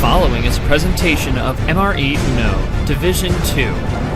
following is a presentation of MRE UNO, Division 2.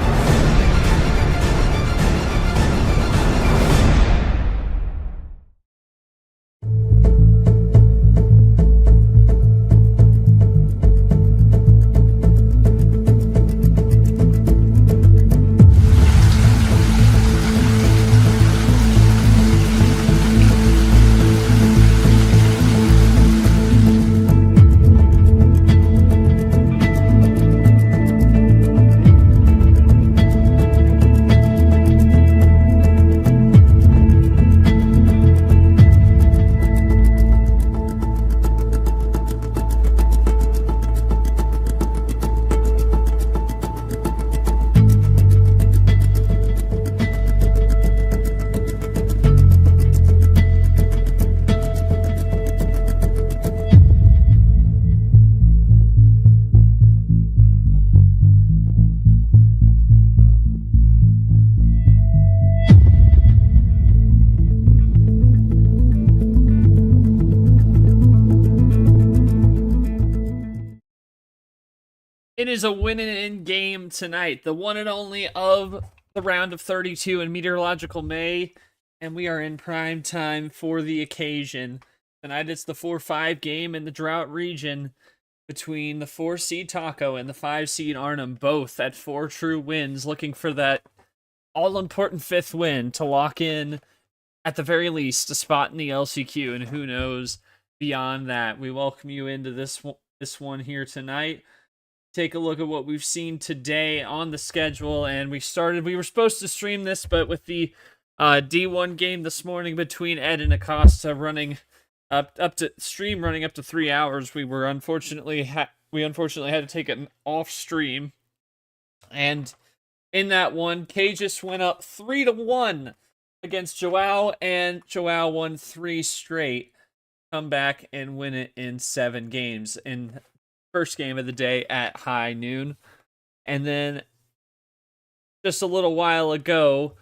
It is a win-in game tonight, the one and only of the round of 32 in Meteorological May, and we are in prime time for the occasion. Tonight it's the 4-5 game in the Drought Region between the 4-seed Taco and the 5-seed Arnim, both at 4 true wins, looking for that all-important 5th win to lock in, at the very least, a spot in the LCQ, and who knows beyond that. We welcome you into this one here tonight. Take a look at what we've seen today on the schedule, and we were supposed to stream this, but with the D1 game this morning between Ed and Acosta running up to 3 hours, we unfortunately had to take it off stream. And in that one, Cages went up 3-1 against Joao, and Joao won 3 straight. Come back and win it in 7 games in first game of the day at high noon. And then just a little while ago,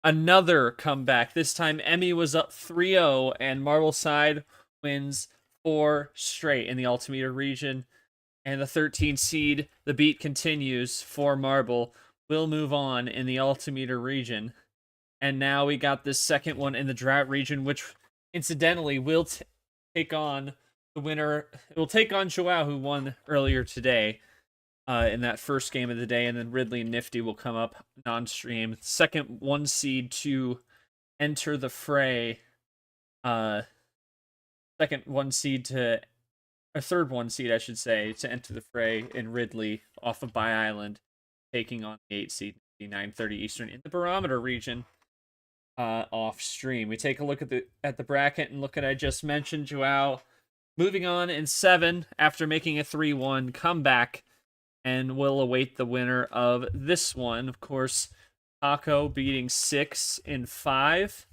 another comeback. This time Emmy was up 3-0 and Marbleside wins 4 straight in the Altimeter region. And the 13 seed, the beat continues for Marble, will move on in the Altimeter region. And now we got this second one in the Drought region, which incidentally will take on the winner. It will take on Joao, who won earlier today in that first game of the day, and then Ridley and Nifty will come up non-stream. Second 1 seed to enter the fray. Third 1 seed, I should say, to enter the fray in Ridley off of By Island, taking on the 8 seed 9:30 Eastern in the Barometer region off stream. We take a look at the bracket and look at I just mentioned Joao moving on in 7 after making a 3-1 comeback, and we'll await the winner of this one. Of course, Taco beating Sixx in 5.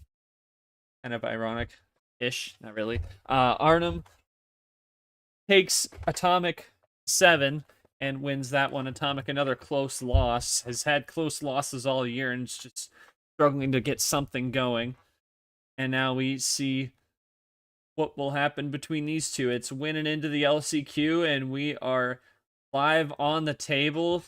Kind of ironic-ish, not really. Arnim takes Atomic 7 and wins that one. Atomic, another close loss, has had close losses all year and is just struggling to get something going. And now we see what will happen between these two. It's winning into the LCQ, and we are live on the table.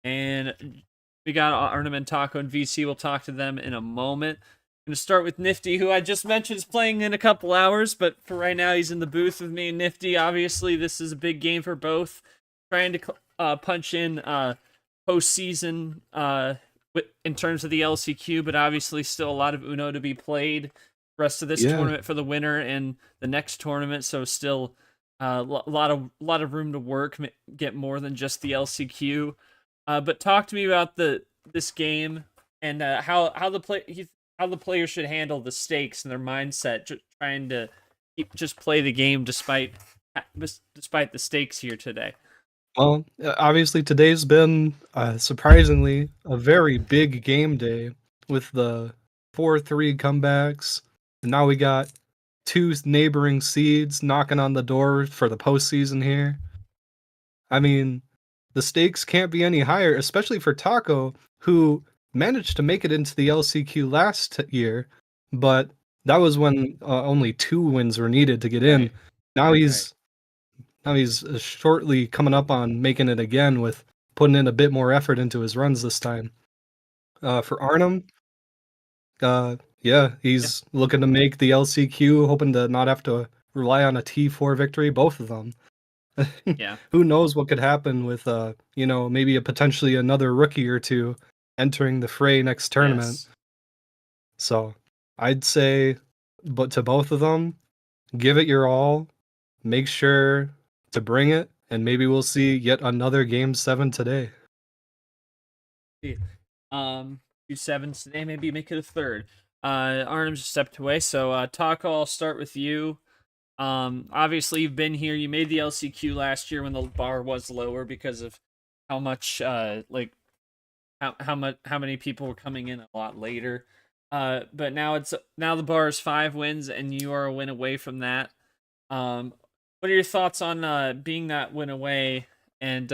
And we got Arnim and Taco and VC. We'll talk to them in a moment. I'm going to start with Nifty, who I just mentioned is playing in a couple hours, but for right now he's in the booth with me and Nifty. Obviously, this is a big game for both. Trying to punch in postseason in terms of the LCQ, but obviously still a lot of Uno to be played. Rest of this tournament for the winner and the next tournament, so still a lot of room to work, get more than just the LCQ. But talk to me about this game and how the players should handle the stakes and their mindset, trying to just play the game despite the stakes here today. Well, obviously today's been surprisingly a very big game day with the 4-3 comebacks. And now we got 2 neighboring seeds knocking on the door for the postseason here. I mean, the stakes can't be any higher, especially for Taco, who managed to make it into the LCQ last year, but that was when only 2 wins were needed to get in. Now Now he's shortly coming up on making it again with putting in a bit more effort into his runs this time. For Arnim, yeah, he's looking to make the LCQ, hoping to not have to rely on a T4 victory, both of them. Yeah. Who knows what could happen with, maybe a potentially another rookie or two entering the fray next tournament. Yes. So I'd say, but to both of them, give it your all, make sure to bring it, and maybe we'll see yet another Game 7 today. Two sevens today, maybe make it a third. Arnim's stepped away, so Taco, I'll start with you. Obviously you've been here. You made the LCQ last year when the bar was lower because of how much how many people were coming in a lot later. But now the bar is 5 wins and you are a win away from that. What are your thoughts on being that win away and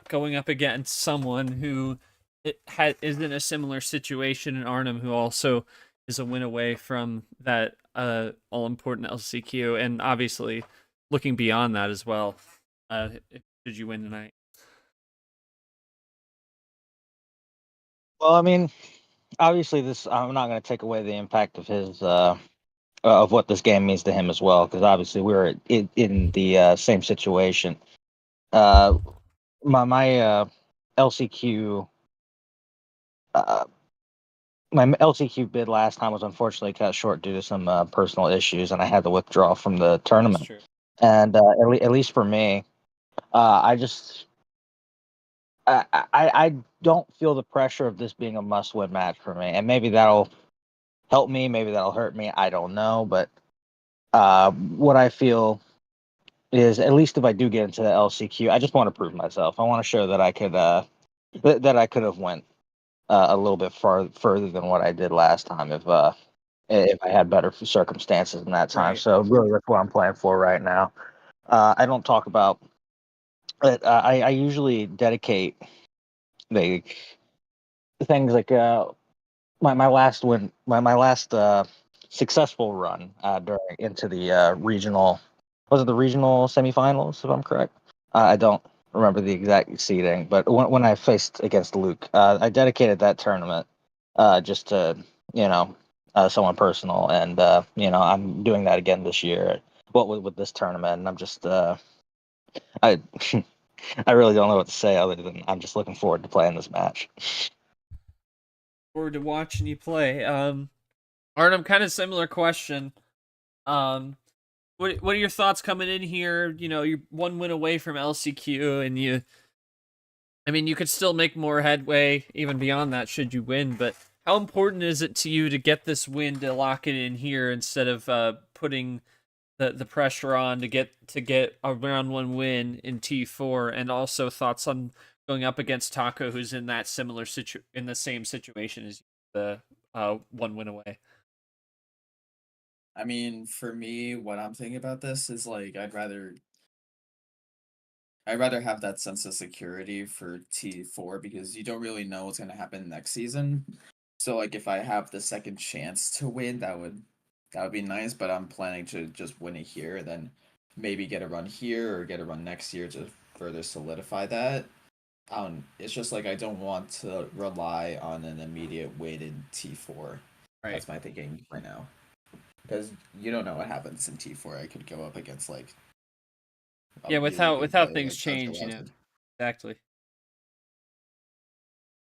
going up against someone who is in a similar situation in Arnim, who also is a win away from that all important LCQ, and obviously looking beyond that as well? Should you win tonight? Well, I mean, obviously, I'm not going to take away the impact of his of what this game means to him as well, because obviously we're in the same situation. My LCQ uh, my LCQ bid last time was unfortunately cut short due to some personal issues, and I had to withdraw from the That's tournament. true. And at least for me, I just I don't feel the pressure of this being a must-win match for me, and maybe that'll help me, maybe that'll hurt me. I don't know, but what I feel is, at least if I do get into the LCQ, I just want to prove myself. I want to show that I could that I could have went a little bit further than what I did last time if I had better circumstances in that time. Right. So really, that's what I'm playing for right now. I don't talk about it. I usually dedicate the things like my last win, my last successful run during into the regional. Was it the regional semifinals? If I'm correct, I don't remember the exact seeding, but when I faced against Luke, I dedicated that tournament just to someone personal, and I'm doing that again this year. What with this tournament, and I'm just I I really don't know what to say other than I'm just looking forward to playing this match. Forward to watching you play. Artem, kind of similar question. Um, what are your thoughts coming in here? You know, you're 1 win away from LCQ, and you could still make more headway even beyond that should you win. But how important is it to you to get this win to lock it in here instead of putting the pressure on to get a round 1 win in T4? And also thoughts on going up against Taco, who's in that in the same situation as the 1 win away. I mean, for me, what I'm thinking about this is like I'd rather have that sense of security for T4 because you don't really know what's gonna happen next season. So like if I have the second chance to win, that would be nice, but I'm planning to just win it here and then maybe get a run here or get a run next year to further solidify that. It's just like I don't want to rely on an immediate weighted T4. Right. That's my thinking right now. Because you don't know what happens in T4. I could go up against like Yeah, really without good player things like change, Drought. exactly.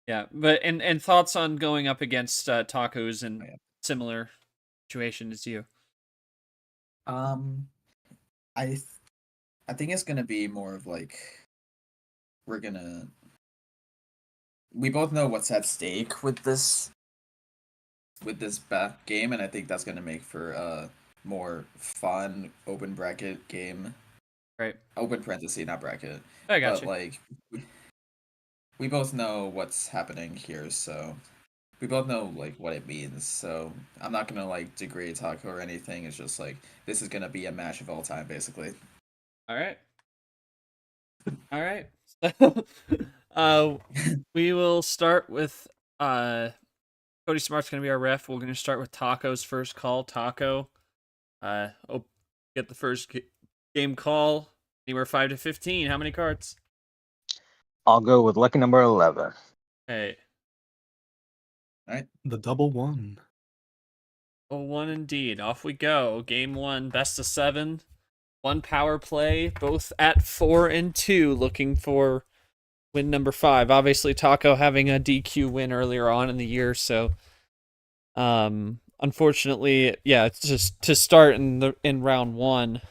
Yeah, but and thoughts on going up against Tacos in similar situation as you? Um, I th- I think it's gonna be more of like we're gonna we both know what's at stake with this back game, and I think that's gonna make for a more fun open bracket game. Right. Open parenthesis, not bracket. I got But you. like we both know what's happening here, so we both know like what it means. So I'm not gonna like degrade Taco or anything. It's just like this is gonna be a match of all time, basically. All right. All right. So, we will start with Cody Smart's gonna be our ref. We're gonna start with Taco's first call. Taco, get the first game call. Anywhere 5 to 15. How many cards? I'll go with lucky number 11. Hey. The double one. Oh, one indeed. Off we go. Game 1, best of 7. 1 power play, both at 4 and 2, looking for win number 5. Obviously, Taco having a DQ win earlier on in the year, so unfortunately, yeah, it's just to start in round 1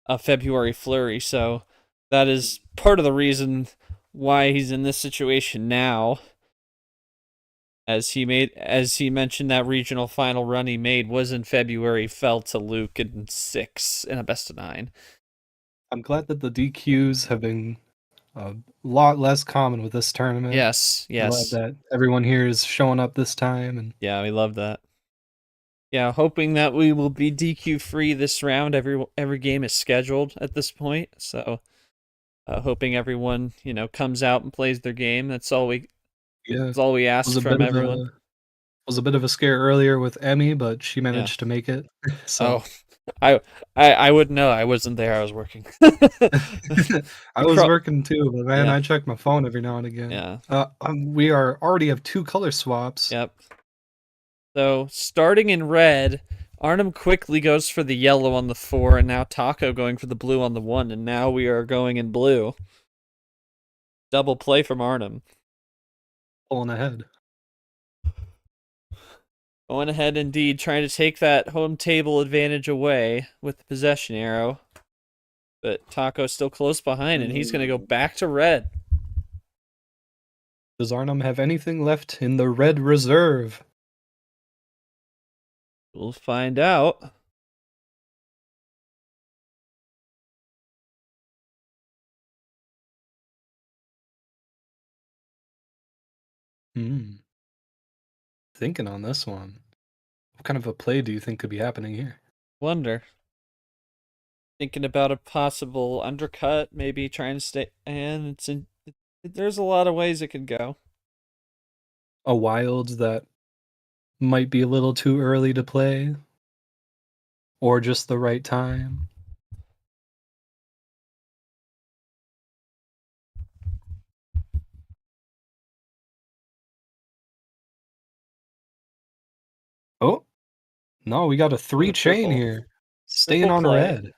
of February flurry. So that is part of the reason why he's in this situation now. As he mentioned, that regional final run he made was in February, fell to Luke in Sixx in a best of 9. I'm glad that the DQs have been a lot less common with this tournament. Yes. I'm glad that everyone here is showing up this time. And yeah, we love that. Yeah, hoping that we will be DQ free this round. Every game is scheduled at this point, so hoping everyone comes out and plays their game. That's all we ask from everyone. Was a bit of a scare earlier with Emmy, but she managed to make it. So I wouldn't know. I wasn't there. I was working. I was working too, but man, I check my phone every now and again. Yeah. We already have 2 color swaps. Yep. So starting in red, Arnim quickly goes for the yellow on the 4, and now Taco going for the blue on the 1, and now we are going in blue. Double play from Arnim. Pulling ahead. Going ahead indeed, trying to take that home table advantage away with the possession arrow. But Taco's still close behind, and he's going to go back to red. Does Arnim have anything left in the red reserve? We'll find out. Thinking on this one. What kind of a play do you think could be happening here? Wonder. Thinking about a possible undercut, maybe trying to stay, and there's a lot of ways it could go. A wild that might be a little too early to play, or just the right time. Oh, no, we got a 3 chain here. Staying on red.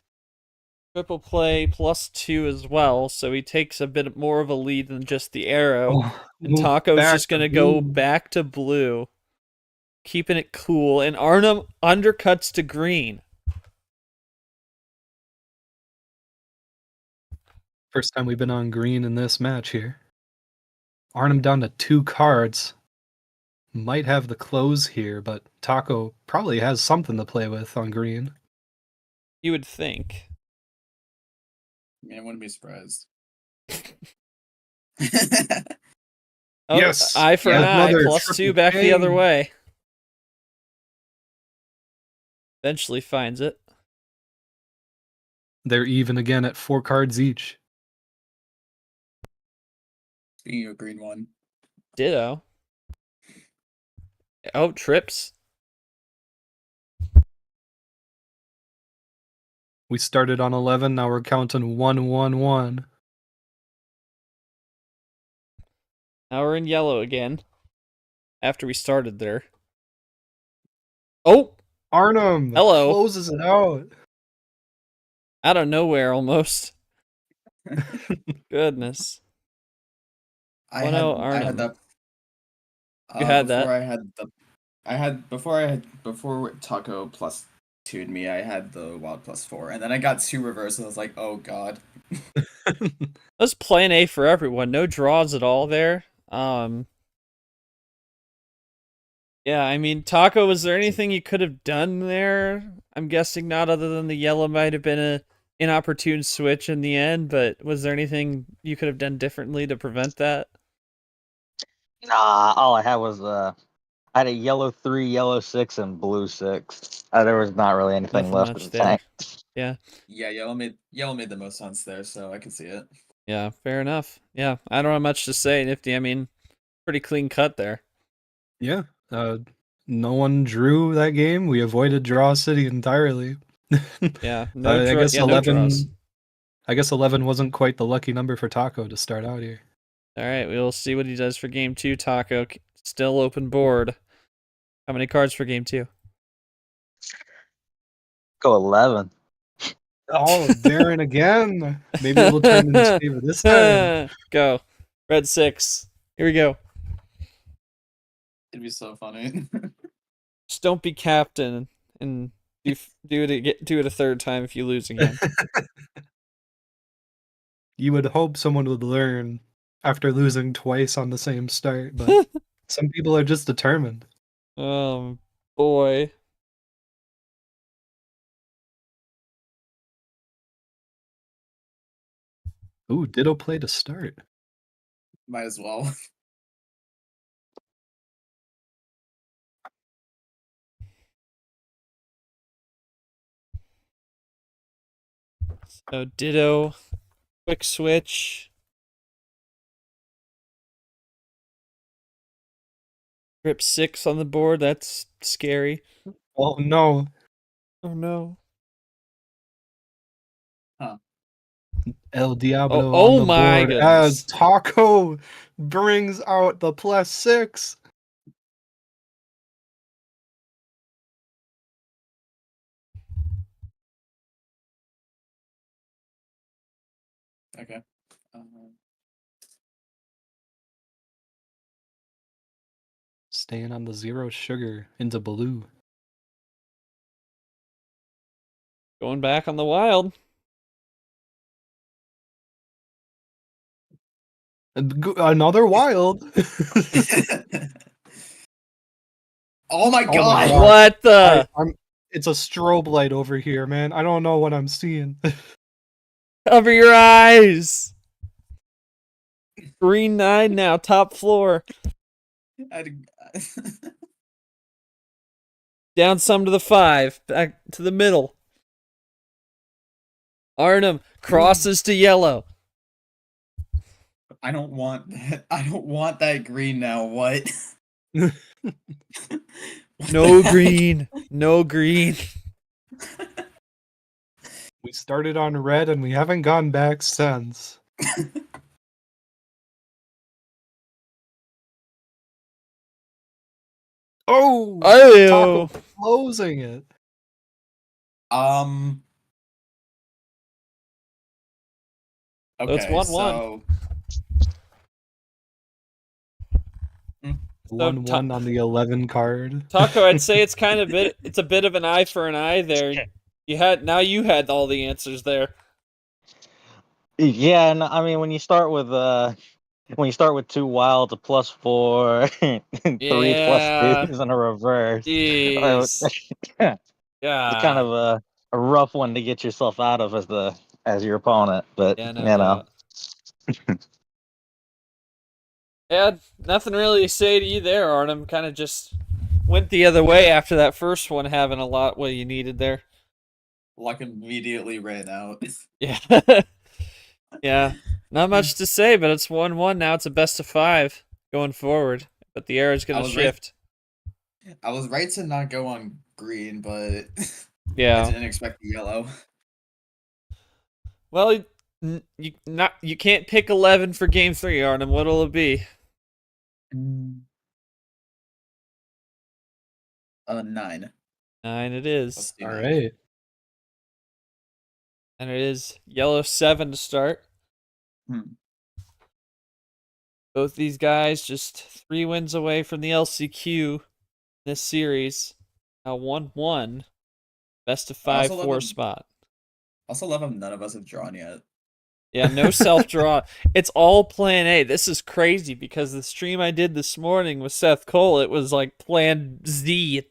Triple play +2 as well, so he takes a bit more of a lead than just the arrow. And Taco's just going to go back to blue, keeping it cool. And Arnim undercuts to green. First time we've been on green in this match here. Arnim down to 2 cards. Might have the close here, but Taco probably has something to play with on green. You would think. I wouldn't be surprised. Yes! Eye for an eye, +2 back the other way. Eventually finds it. They're even again at 4 cards each. Speaking of green one. Ditto. Oh, trips. We started on 11, now we're counting 1, 1, 1. Now we're in yellow again. After we started there. Oh! Arnim! Hello. Closes it out. Out of nowhere, almost. Goodness. I had that. You had that? Before Taco +2'd me, I had the wild +4, and then I got 2 reverses. I was like, oh god. That's plan A for everyone. No draws at all there. Yeah, I mean, Taco, was there anything you could have done there? I'm guessing not, other than the yellow might have been an inopportune switch in the end, but was there anything you could have done differently to prevent that? Nah, all I had was I had a yellow 3, yellow 6, and blue 6. There was not really anything left in the tank. Yeah. Yeah, yellow made the most sense there, so I can see it. Yeah, fair enough. Yeah, I don't have much to say, Nifty. I mean, pretty clean cut there. Yeah. No one drew that game. We avoided Draw City entirely. Yeah, I guess 11. I guess 11 wasn't quite the lucky number for Taco to start out here. All right, we'll see what he does for game 2. Taco still open board. How many cards for game 2? Go 11. Oh, Darren again. Maybe it'll turn in his favor this time. Go. Red 6. Here we go. It'd be so funny. Just don't be captain and do it a third time if you lose again. You would hope someone would learn after losing twice on the same start, but some people are just determined. Boy. Ooh, Ditto play to start. Might as well. So Ditto, quick switch. Grip 6 on the board. That's scary. Oh no. Oh no. El Diablo Oh on the my board goodness. as Taco brings out the +6. Okay. Staying on the 0 sugar into blue. Going back on the wild. Another wild. Oh my Oh my god! God. What the? It's a strobe light over here, man. I don't know what I'm seeing. Cover your eyes. Green 9 now, top floor. Down some to the 5. Back to the middle. Arnim crosses to yellow. I don't want that. I don't want that green now. What? What No the heck? green. No green. We started on red and we haven't gone back since. Oh! Oh. Taco closing it. Okay, it's 1-1. so 1-1 on the 11 card. Taco, I'd say it's a bit of an eye for an eye there. You had all the answers there. Yeah, and I mean when you start with 2 wilds, a +4, 3 Yeah. +2s, and a reverse. Jeez. It's kind Yeah. of a rough one to get yourself out of as your opponent, but Yeah, no you know. doubt. Yeah, nothing really to say to you there, Arnim. Kind of just went the other way after that first one, having a lot what you needed there. luck immediately ran out. Yeah. Yeah. Not much to say, but it's 1-1 now. It's a best of 5 going forward. But the arrow's going to shift. I was right to not go on green, but Yeah. I didn't expect the yellow. Well, you can't pick 11 for game 3, Arnim. What'll it be? 9. 9 it is. Let's do All 9. right. And it is yellow 7 to start. Both these guys just 3 wins away from the LCQ this series. Now 1-1. Best of 5 4 spot. Also love them. None of us have drawn yet. Yeah, no self-draw. It's all plan A. This is crazy because the stream I did this morning with Seth Cole, it was like plan Z.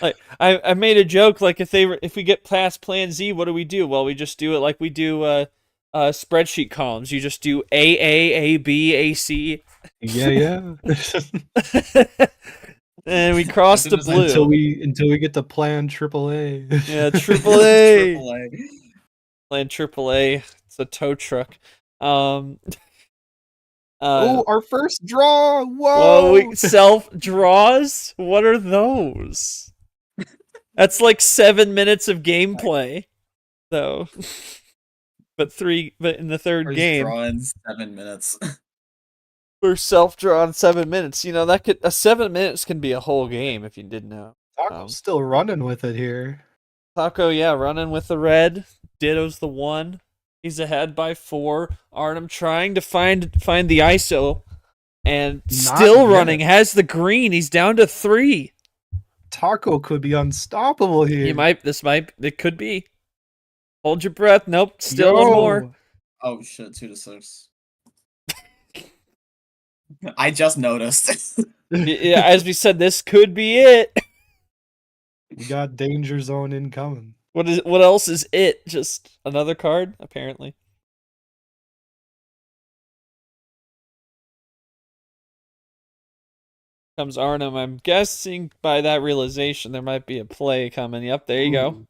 Like I made a joke like if we get past plan Z, what do we do? Well, we just do it like we do spreadsheet columns. You just do A B A C. Yeah. And we cross the blue until we get to plan AAA. Yeah, AAA. AAA. Plan AAA. It's a tow truck. Oh, our first draw! Whoa! Whoa, self draws? What are those? That's like 7 minutes of gameplay, though. but in the third First game, draw in 7 minutes. we're self-drawn 7 minutes. You know, that could 7 minutes can be a whole game if you didn't know. Taco's still running with it here. Taco, yeah, running with the red. Ditto's the 1. He's ahead by 4. Arnim trying to find the ISO, and Not still yet. running. Has the green. He's down to 3. Taco could be unstoppable here. It could be. Hold your breath. Nope, still one more. Oh shit, 2 to 6. I just noticed. Yeah, as we said, this could be it. We got danger zone incoming. What else is it? Just another card, apparently. Comes Arnim. I'm guessing by that realization there might be a play coming. Yep, there you go. Ooh.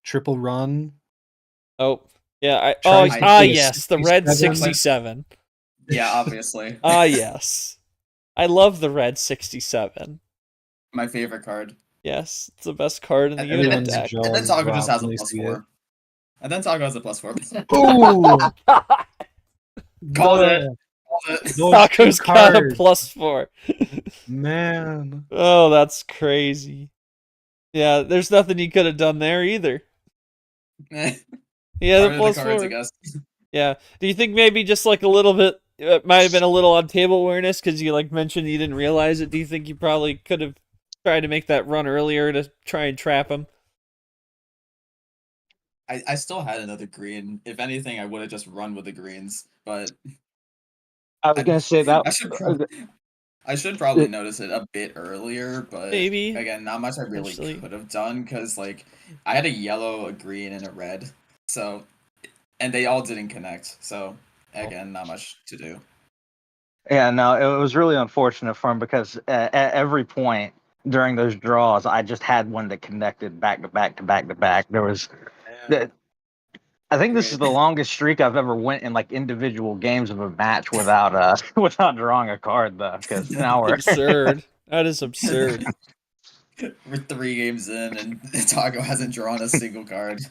Triple run. Oh, yeah. Trying to be a Yes, the red 67. 67. Yeah, obviously. Yes. I love the red 67. My favorite card. Yes, it's the best card in the And unit Everyone's deck. jaw And then Taco just has a dropped when they see +4. And then Taco has a +4. Ooh! Called it. Man, Called it. those Taco's two got a cards, +4. Man. Oh, that's crazy. Yeah, there's nothing he could have done there either. He had a Part of the cards, I +4. guess. Yeah. Do you think maybe just like a little bit, it might have been a little on table awareness because you like mentioned you didn't realize it? Do you think you probably could have tried to make that run earlier to try and trap him? I still had another green. If anything, I would have just run with the greens. But I was gonna say that. I should probably notice it a bit earlier, but Maybe. again, not much I really Actually. could have done because like I had a yellow, a green, and a red. So, and they all didn't connect. So again, not much to do. Yeah, no, it was really unfortunate for him because at every point during those draws, I just had one that connected back to back to back to back. There was, I think this is the longest streak I've ever went in like individual games of a match without without drawing a card though. Because now we're Absurd. That is absurd. We're 3 games in, and Taco hasn't drawn a single card.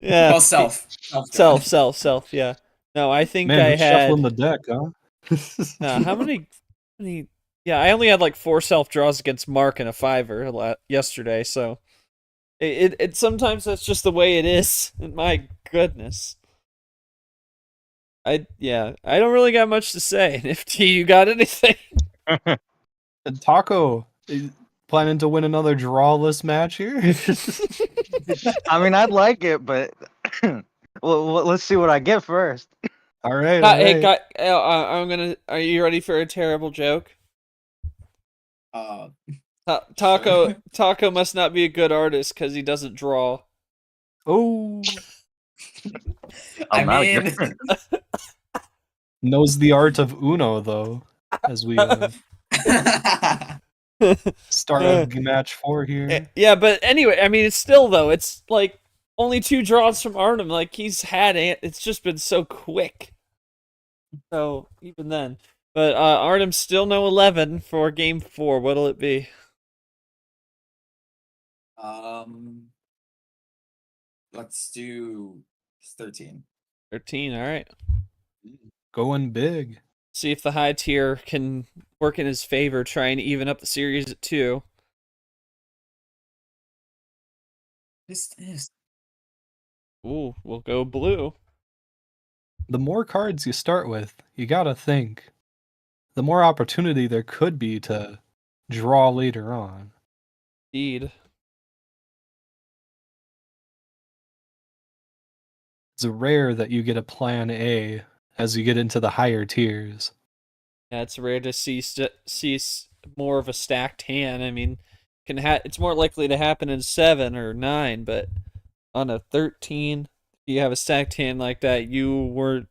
Yeah. Well, Self. Yeah. No, I think Man, I who's had. shuffling the deck, huh? How many? Yeah, I only had like 4 self draws against Mark and a 5er yesterday. So it sometimes that's just the way it is. My goodness. I don't really got much to say. If you got anything. And Taco, planning to win another drawless match here? I mean, I'd like it, but well, let's see what I get first. All right. Hey, are you ready for a terrible joke? Taco must not be a good artist because he doesn't draw. Oh, I not mean, knows the art of Uno though. As we start match 4 here. Yeah, but anyway, I mean, it's still though. It's like only 2 draws from Arnim. Like he's had it. It's just been so quick. So even then, but Arnim still no 11 for game 4. What'll it be? Let's do 13. 13. All right. Going big. See if the high tier can work in his favor, try and even up the series at 2. This is. Ooh, we'll go blue. The more cards you start with, you gotta think, the more opportunity there could be to draw later on. Indeed. It's rare that you get a plan A as you get into the higher tiers. Yeah, it's rare to see more of a stacked hand. I mean, it's more likely to happen in 7 or 9, but on a 13, if you have a stacked hand like that, you were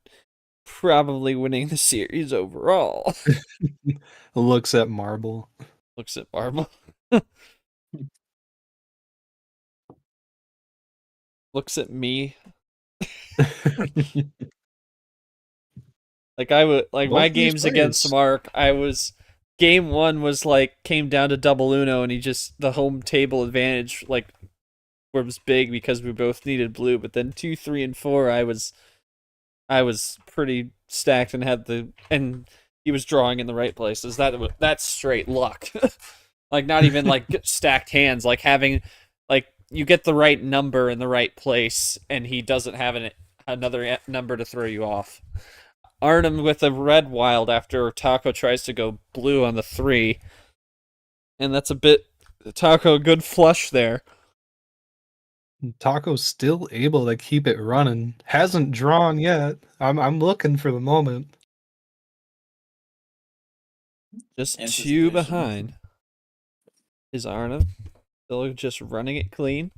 probably winning the series overall. Looks at marble. Looks at marble. Looks at me. Like I would like my Both these games against players. Mark. Game 1 was like came down to double Uno, and the home table advantage like was big because we both needed blue. But then 2, 3, and 4, I was pretty stacked and he was drawing in the right places. That's straight luck. Like not even like stacked hands. Like having like you get the right number in the right place, and he doesn't have another number to throw you off. Arnim with a red wild after Taco tries to go blue on the 3. And that's a bit Taco good flush there. Taco's still able to keep it running. Hasn't drawn yet. I'm looking for the moment. Just 2 Anticipation. behind is Arnim. Still just running it clean.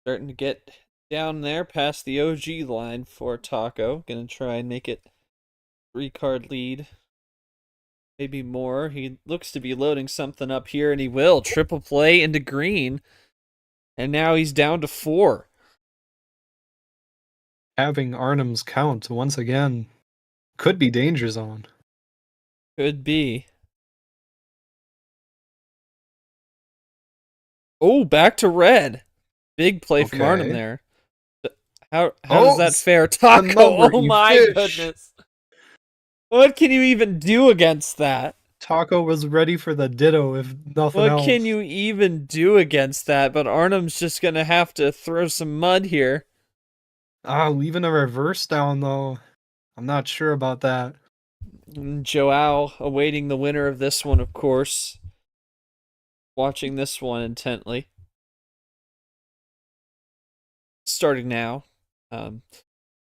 Starting to get down there past the OG line for Taco. Gonna try and make it 3-card lead. Maybe more. He looks to be loading something up here, and he will. Triple play into green. And now he's down to 4. Having Arnim's count once again could be danger zone. Could be. Oh, back to red. Big play from Arnim Okay. there. How does that fare? Taco, number, oh you my fish. goodness. What can you even do against that? Taco was ready for the ditto, if nothing What else. can you even do against that? But Arnim's just going to have to throw some mud here. Leaving a reverse down, though. I'm not sure about that. And Joao awaiting the winner of this one, of course. Watching this one intently. Starting now.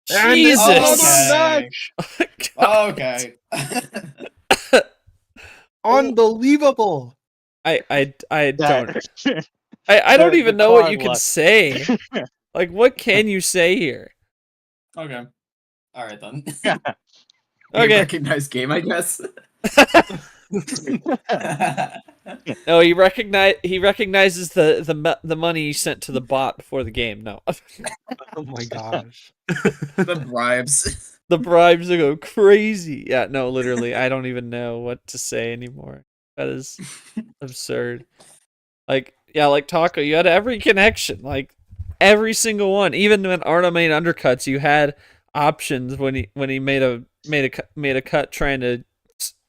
Jesus! another match! Okay. Unbelievable! I don't That- I don't the even know what card you can luck. say. Like, what can you say here? Okay. All right then. Okay. Recognized game, I guess. No, he recognizes the money he sent to the bot before the game. No, Oh my gosh. The bribes. the bribes go crazy. Yeah, no, literally, I don't even know what to say anymore. That is absurd. Like, yeah, like Taco, you had every connection, like every single one. Even when Arno made undercuts, you had options when he made a cut trying to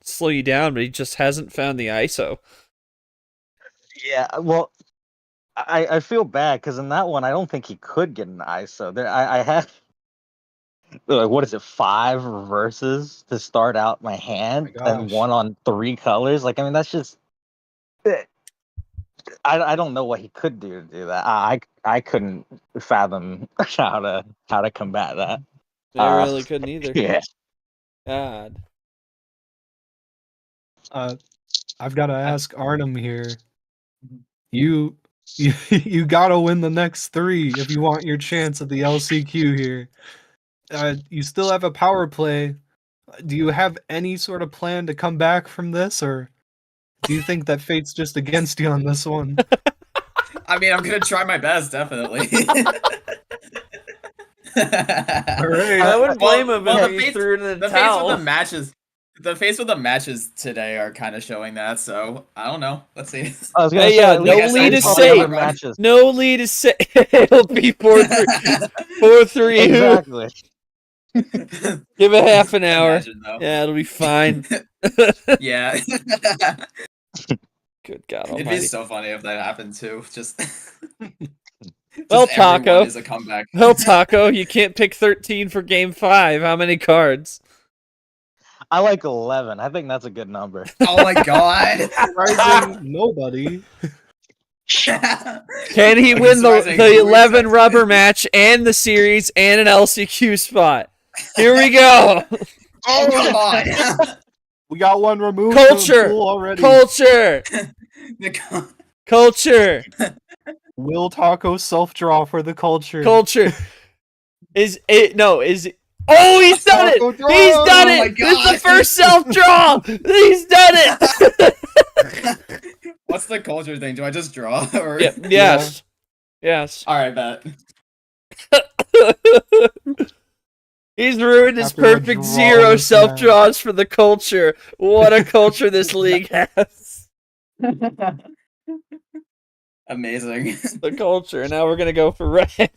slow you down, but he just hasn't found the ISO. Yeah, well, I feel bad because in that one I don't think he could get an ISO. There, I had like what is it, 5 reverses to start out my hand, Oh my and gosh. 1 on 3 colors. Like, I mean, that's just. I don't know what he could do to do that. I couldn't fathom how to combat that. I really couldn't either. Yeah. God. I've got to ask Arnim here. You you gotta win the next 3 if you want your chance at the LCQ here. You still have a power play. Do you have any sort of plan to come back from this, or do you think that fate's just against you on this one? I mean, I'm gonna try my best, definitely. Alright. I wouldn't blame him well, if he threw it in the the face towel. with the matches. The face with the matches today are kind of showing that, so I don't know. Let's see. I was gonna Hey, say, yeah, at no least lead there's is probably safe. other matches. No lead is safe. It'll be 4-3. 4-3. Exactly. Give it half an hour. Imagine, though. Yeah, it'll be fine. Yeah. Good God It'd be Almighty. so funny if that happened too. Just. Well, just everyone Taco. is a comeback. Well, Taco, you can't pick 13 for game 5. How many cards? I like 11. I think that's a good number. Oh my god. Surprising nobody. Can he win Surprising the who is 11 that? rubber match and the series and an LCQ spot? Here we go. Oh come on. We got one removed from the Culture. pool already. Culture. The Culture. Will Taco self-draw for the culture? Culture. Is it? No, is it? Oh, he's done Taco it! draw! He's done Oh my it! This is the God. first self-draw! He's done it! What's the culture thing? Do I just draw? Or... Yeah, yes. Yes. All right, bet. He's ruined his After a perfect draw 0 with self-draws for the culture. What a culture this league has. Amazing. The culture. And now we're gonna go for red.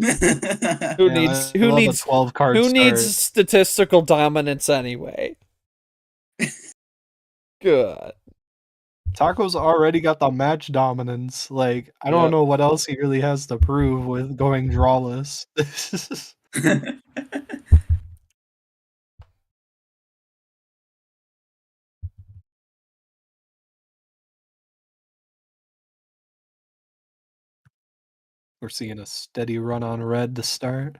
Who Man, needs I who love a needs 12 card who start. needs statistical dominance anyway? Good. Taco's already got the match dominance. Like, I don't Yep. know what else he really has to prove with going drawless. We're seeing a steady run on red to start.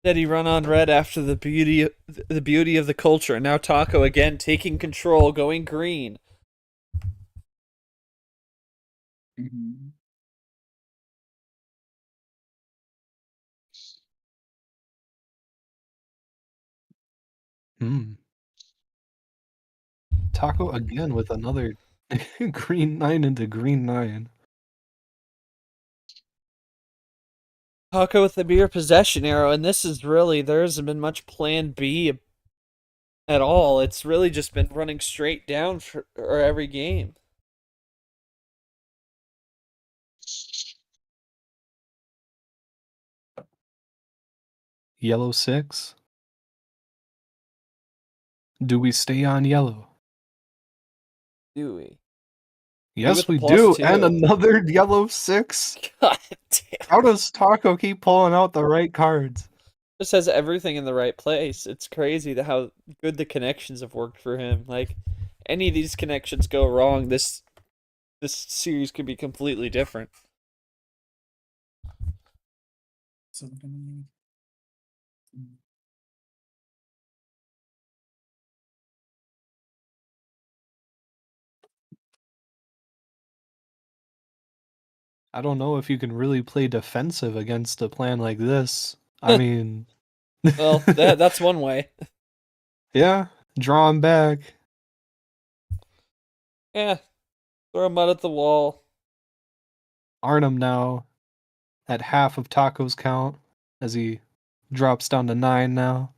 Steady run on red after the beauty of the culture. And now Taco again taking control, going green. Mhm. Taco again with another green 9 into green 9. Taco with the mere possession arrow, and this is really, there hasn't been much plan B at all. It's really just been running straight down for every game. Yellow 6. Do we stay on yellow? Do we? Yes, with the we plus do. And 2. another yellow 6. God damn. How does Taco keep pulling out the right cards? Just has everything in the right place. It's crazy how good the connections have worked for him. Like, any of these connections go wrong, this series could be completely different. So, I don't know if you can really play defensive against a plan like this. I mean... Well, that's one way. Yeah, draw him back. Yeah, throw mud at the wall. Arnim now at half of Taco's count as he drops down to 9 now.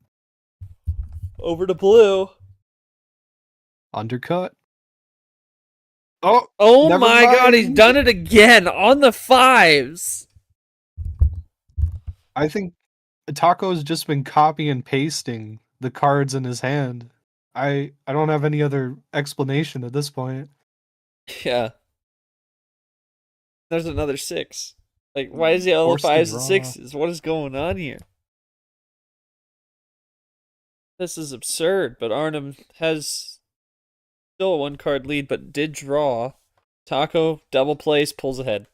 Over to blue. Undercut. Oh, Oh never my god, he's mind. done it again on the 5s. I think Taco's just been copy and pasting the cards in his hand. I don't have any other explanation at this point. Yeah. There's another 6. Like, why is he all the Forced to 5s and draw. 6s? What is going on here? This is absurd, but Arnim has still a 1-card lead, but did draw. Taco double plays, pulls ahead.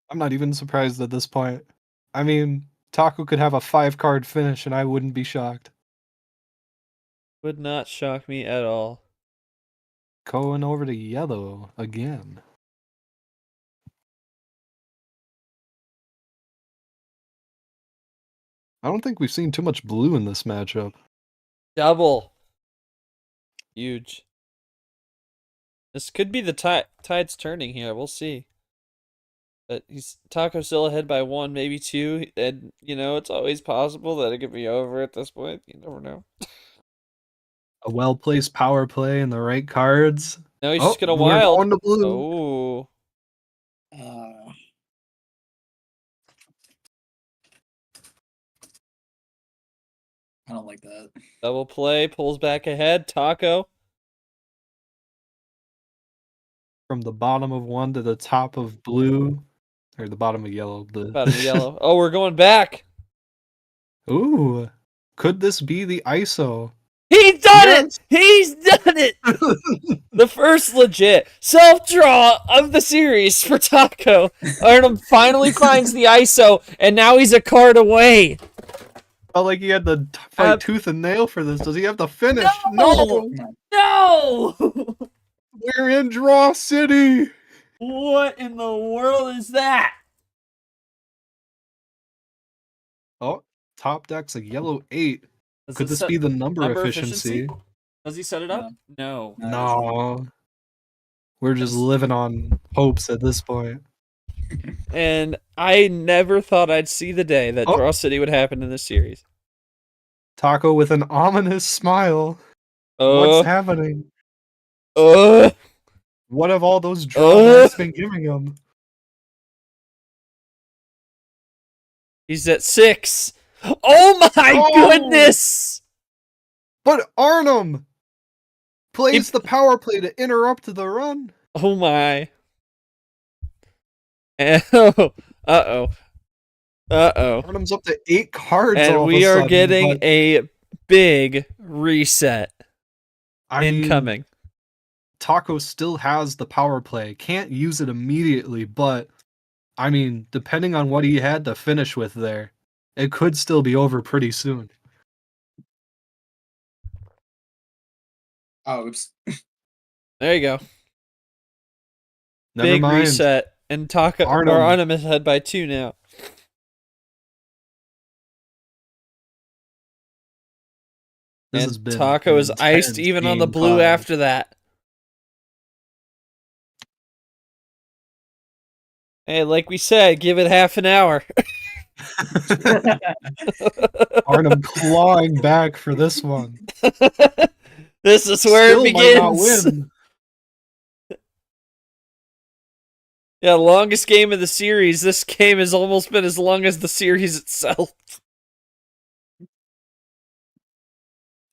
I'm not even surprised at this point. I mean, Taco could have a 5-card finish and I wouldn't be shocked. Would not shock me at all. Going over to yellow again. I don't think we've seen too much blue in this matchup. Double. Huge. This could be the tide's turning here. We'll see. But Taco still ahead by 1, maybe 2. And, it's always possible that it could be over at this point. You never know. A well-placed power play and the right cards. No, he's just gonna we're wild. going to blue. Oh. I don't like that. Double play, pulls back ahead. Taco. From the bottom of 1 to the top of blue. Or the bottom of yellow. Bottom of yellow. Oh, we're going back. Ooh. Could this be the ISO? He's done Yes! it! He's done it! The first legit self-draw of the series for Taco. Arnim finally finds the ISO, and now he's a card away. Felt like he had to fight tooth and nail for this. Does he have to finish? No! No! We're in Draw City! What in the world is that? Oh, top deck's a yellow 8. Does Could it this set be the number efficiency? Does he set it up? No. No. We're just living on hopes at this point. And I never thought I'd see the day that Draw City would happen in this series. Taco with an ominous smile. What's happening? Uh, What have all those drawbacks been giving him? he's at 6. Oh my Oh! goodness! But Arnim plays the power play to interrupt the run. Oh my. Oh. Uh-oh. Uh-oh. Arnim's up to 8 cards And all we of a are sudden, getting but, a big reset I mean, incoming. Taco still has the power play. Can't use it immediately, but I mean, depending on what he had to finish with there, it could still be over pretty soon. Oh, oops. There you go. Never Big mind. reset. And Taco or Arnim. Arnim is ahead by 2 now. This And has been Taco an is iced intense even on the game blue 5. after that. Hey, like we said, give it half an hour. Arnim clawing back for this one. This is where Still it might not begins. win. Yeah, longest game of the series. This game has almost been as long as the series itself.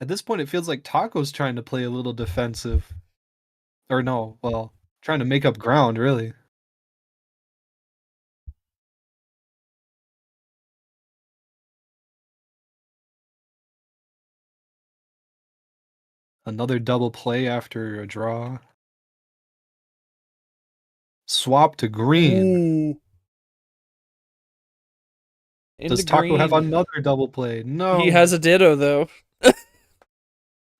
At this point, it feels like Taco's trying to play a little defensive. Or no, well, trying to make up ground, really. Another double play after a draw. Swap to green. Ooh. Does Into Taco have green. another double play? No. He has a ditto, though.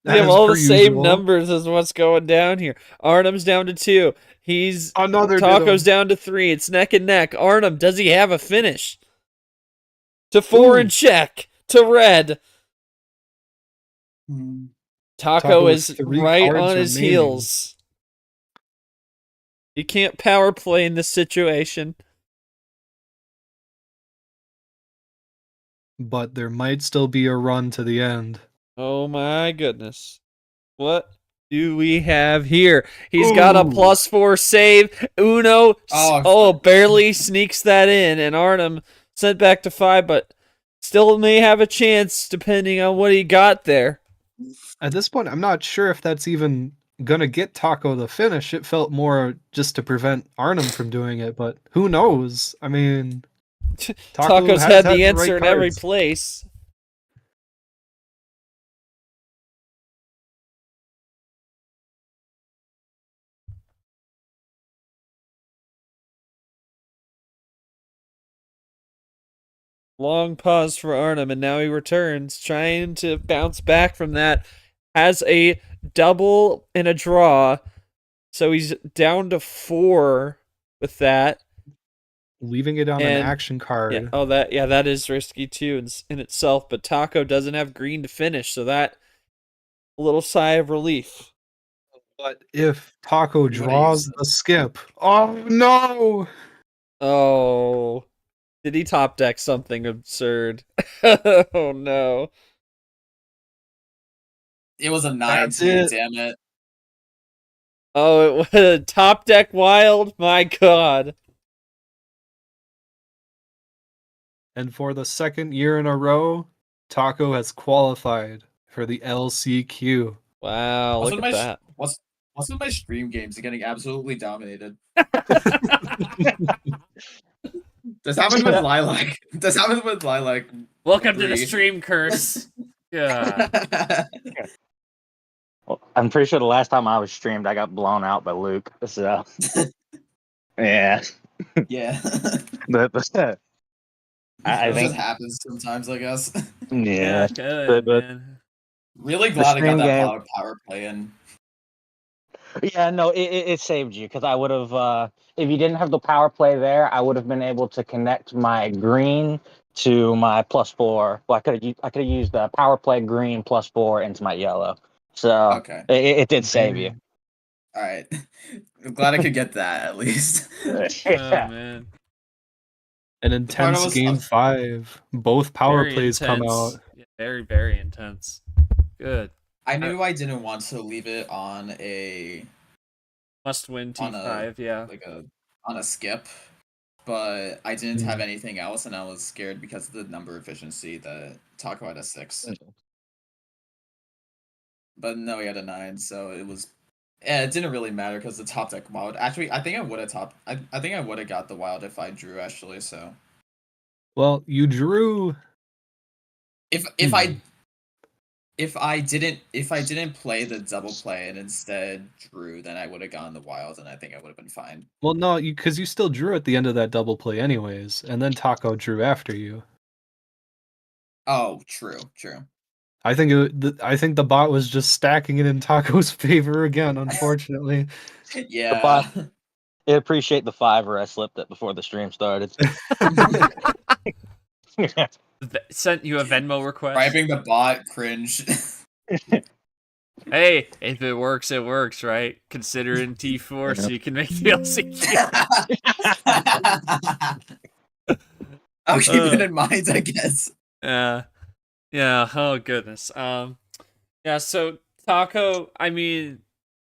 That We have is all per the same usual. numbers as what's going down here. Arnim's down to 2. He's Another Taco's ditto. down to 3. It's neck and neck. Arnim, does he have a finish? To 4 Ooh. and check. To red. Taco with is 3 right cards on his remaining. heels. You can't power play in this situation. But there might still be a run to the end. Oh my goodness. What do we have here? He's got a Ooh. +4 save. Uno, Oh, barely sneaks that in. And Arnim sent back to 5, but still may have a chance depending on what he got there. At this point, I'm not sure if that's even gonna get Taco the finish. It felt more just to prevent Arnim from doing it, but who knows? I mean, Taco's has had the right answer in every cards. place. Long pause for Arnim, and now he returns, trying to bounce back from that. Has a double and a draw, so he's down to 4 with that. Leaving it on an And- action card. Yeah, that is risky too in itself. But Taco doesn't have green to finish, so that a little sigh of relief. But if Taco would've draws used the skip, oh no! Oh, did he top deck something absurd? Oh no! It was a 9 That's too, it. damn it. Oh, it was a top deck wild. My God. And for the second year in a row, Taco has qualified for the LCQ. Wow, What's look with at my that. what's with my stream games? They're getting absolutely dominated. This happened with Lilac. This happened with Lilac. Welcome to the 3. stream curse. Yeah. Well, I'm pretty sure the last time I was streamed, I got blown out by Luke. So, yeah. Yeah. But I It think, just happens sometimes, I guess. yeah. Good, but- man. Really glad I got stream that game- power play in. Yeah, no, it saved you because I would have, if you didn't have the power play there, I would have been able to connect my green to my +4. Well, I could have used the power play green +4 into my yellow. So Okay. it did save you. All right. I'm glad I could get that at least. Oh Yeah. man. An part intense was- game 5. Both power Very plays come out. intense. Yeah, very, very intense. Good. I knew I didn't want to leave it on a Must-win on a T5, yeah. like a on a skip, but I didn't have Mm. anything else, and I was scared because of the number efficiency that Taco had a 6. But no, he had a 9, so it was. Yeah, it didn't really matter because the top deck wild. Actually, I think I would have top. I think I would have got the wild if I drew actually. So Well, you drew. if Hmm. if I didn't play the double play and instead drew, then I would have gotten the wild, and I think I would have been fine. Well, no, because you still drew at the end of that double play, anyways, and then Taco drew after you. Oh, true. I think I think the bot was just stacking it in Taco's favor again. Unfortunately, The bot, Yeah. I appreciate the $5 I slipped it before the stream started. Sent you a Venmo request. Bribing the bot, cringe. Hey, if it works, it works, right? Consider it in T4 so you can make the LCQ. I'll keep it in mind, I guess. Yeah. Yeah, oh goodness. Yeah, so Taco, I mean,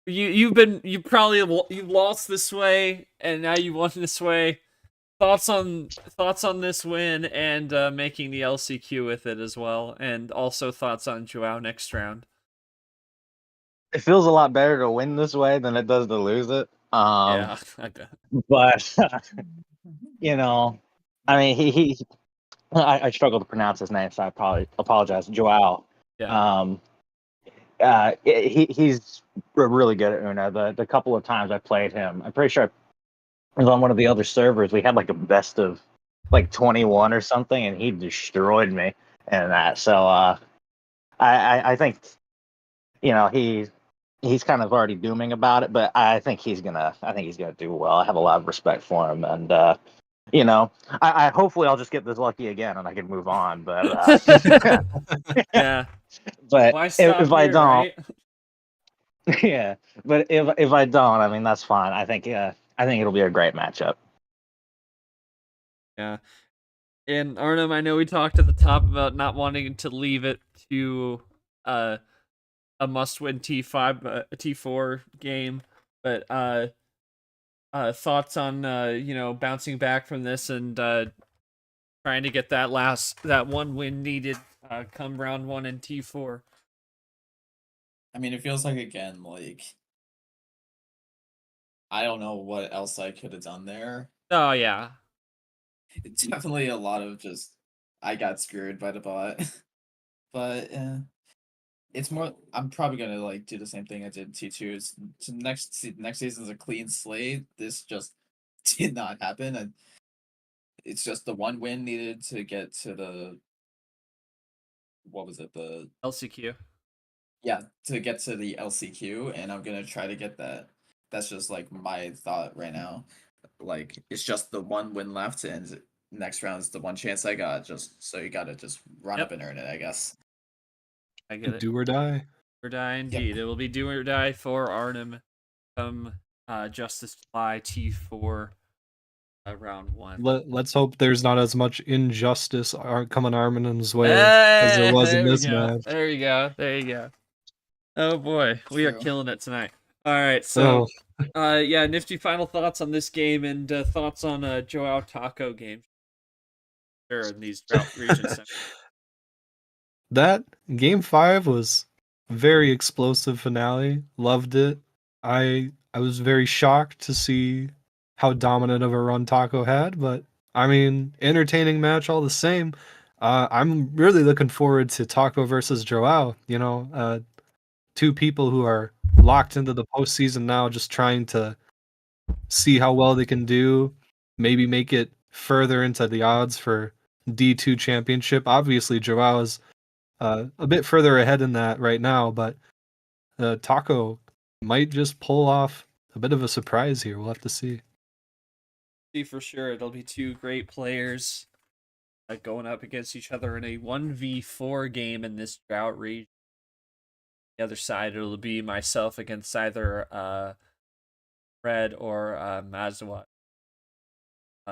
you've lost this way and now you won this way. Thoughts on this win and making the LCQ with it as well, and also thoughts on Joao next round. It feels a lot better to win this way than it does to lose it. Yeah, I bet. But you know, I mean, I struggle to pronounce his name, so I probably apologize. Joao. Yeah. He's really good at Uno. The couple of times I played him, I'm pretty sure it was on one of the other servers. We had like a best of like 21 or something, and he destroyed me in that. So I think he's kind of already dooming about it, but I think he's gonna do well. I have a lot of respect for him, and I hopefully I'll just get this lucky again and I can move on. But Yeah. but Why stop if I here, don't, right? yeah. But if I don't, I mean that's fine. I think it'll be a great matchup. Yeah. And Arnim, I know we talked at the top about not wanting to leave it to a must-win T5, a T4 game, but thoughts on bouncing back from this and trying to get that one win needed come round 1 in T4. I mean, it feels like again, like I don't know what else I could have done there. Oh yeah. It's definitely a lot of just I got screwed by the bot. But it's more I'm probably gonna like do the same thing I did in T2. Next season's a clean slate. This just did not happen. And it's just the one win needed to get to the what was it? The LCQ. Yeah, to get to the LCQ, and I'm gonna try to get that. That's just like my thought right now. Like it's just the one win left, and next round's the one chance I got. Just so you gotta just run Yep. up and earn it, I guess. I get it. do or die. Do or die indeed. It will be do or die for Arnim come Justice July T4 round 1. Let's hope there's not as much injustice coming Armin's way as there was in There we this go. match. There you go. There you go. Oh boy, we are True. killing it tonight. All right, so yeah, nifty final thoughts on this game and thoughts on Joao Taco game. Sure, in these Drought Region semis. That game 5 was very explosive finale. Loved it. I was very shocked to see how dominant of a run Taco had, but I mean, entertaining match all the same. I'm really looking forward to Taco versus Joao. Two people who are locked into the postseason now, just trying to see how well they can do. Maybe make it further into the odds for D2 championship. Obviously, Joao is a bit further ahead in that right now, but Taco might just pull off a bit of a surprise here. We'll have to see. See for sure, it'll be two great players going up against each other in a 1v4 game in this Drought Region. The other side, it'll be myself against either Red or Mazawat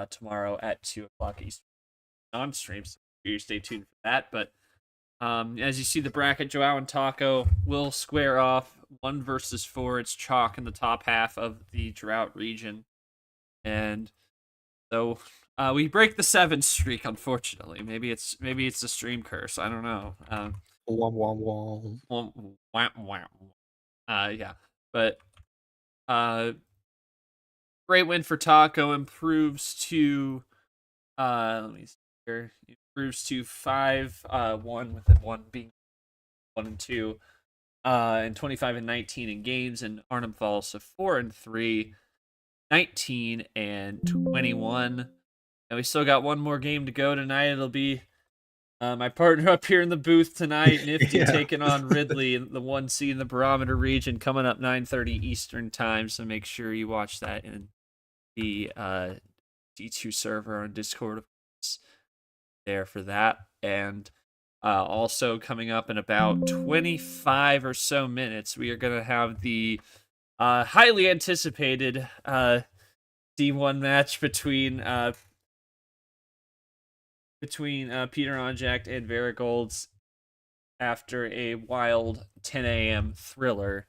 tomorrow at 2 o'clock Eastern on stream. So you stay tuned for that. But As you see the bracket, Joao and Taco will square off 1 versus 4. It's chalk in the top half of the Drought region. And so we break the 7 streak, unfortunately. Maybe it's a stream curse. I don't know. Wom, wom, wom. Yeah. But great win for Taco. Improves to let me see here. Improves to 5-1 with it 1 being 1 and 2. And 25 and 19 in games, and Arnim falls to 4 and 3, 19 and 21. And we still got one more game to go tonight. It'll be my partner up here in the booth tonight, Nifty, Yeah. taking on Ridley in the 1C in the Barometer region, coming up 9:30 Eastern time. So make sure you watch that in the D2 server on Discord, of course, there for that. And also coming up in about 25 or so minutes, we are going to have the highly anticipated D1 match between Peter Onjakt and Varigolds after a wild 10 a.m. thriller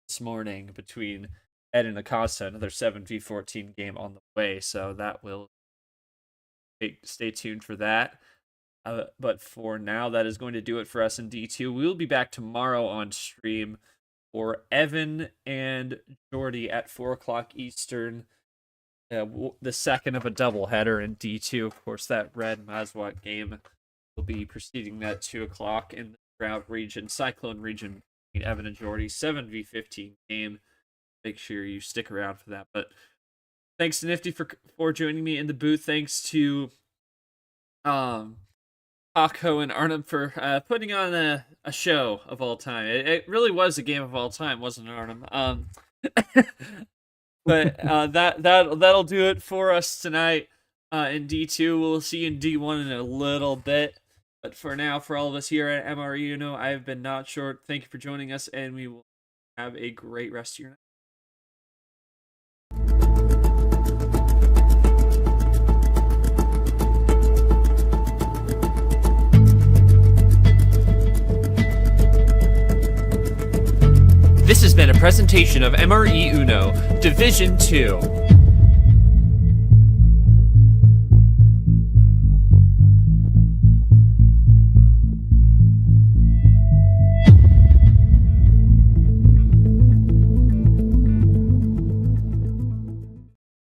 this morning between Ed and Acosta. Another 7v14 game on the way, so that will stay tuned for that. But for now, that is going to do it for us in D2. We will be back tomorrow on stream for Evan and Jordy at 4 o'clock Eastern. The second of a doubleheader in D2. Of course, that Red Mazwat game will be preceding that 2 o'clock in the Drought region, Cyclone region, between Evan and Jordy. 7v15 game. Make sure you stick around for that. But thanks to Nifty for joining me in the booth. Thanks to Taco and Arnim for putting on a show of all time. It really was a game of all time, wasn't it, Arnim? But that'll do it for us tonight in D2. We'll see you in D1 in a little bit. But for now, for all of us here at MRE UNO, I have been Not Short. Thank you for joining us, and we will have a great rest of your night. This has been a presentation of MRE UNO, Division 2.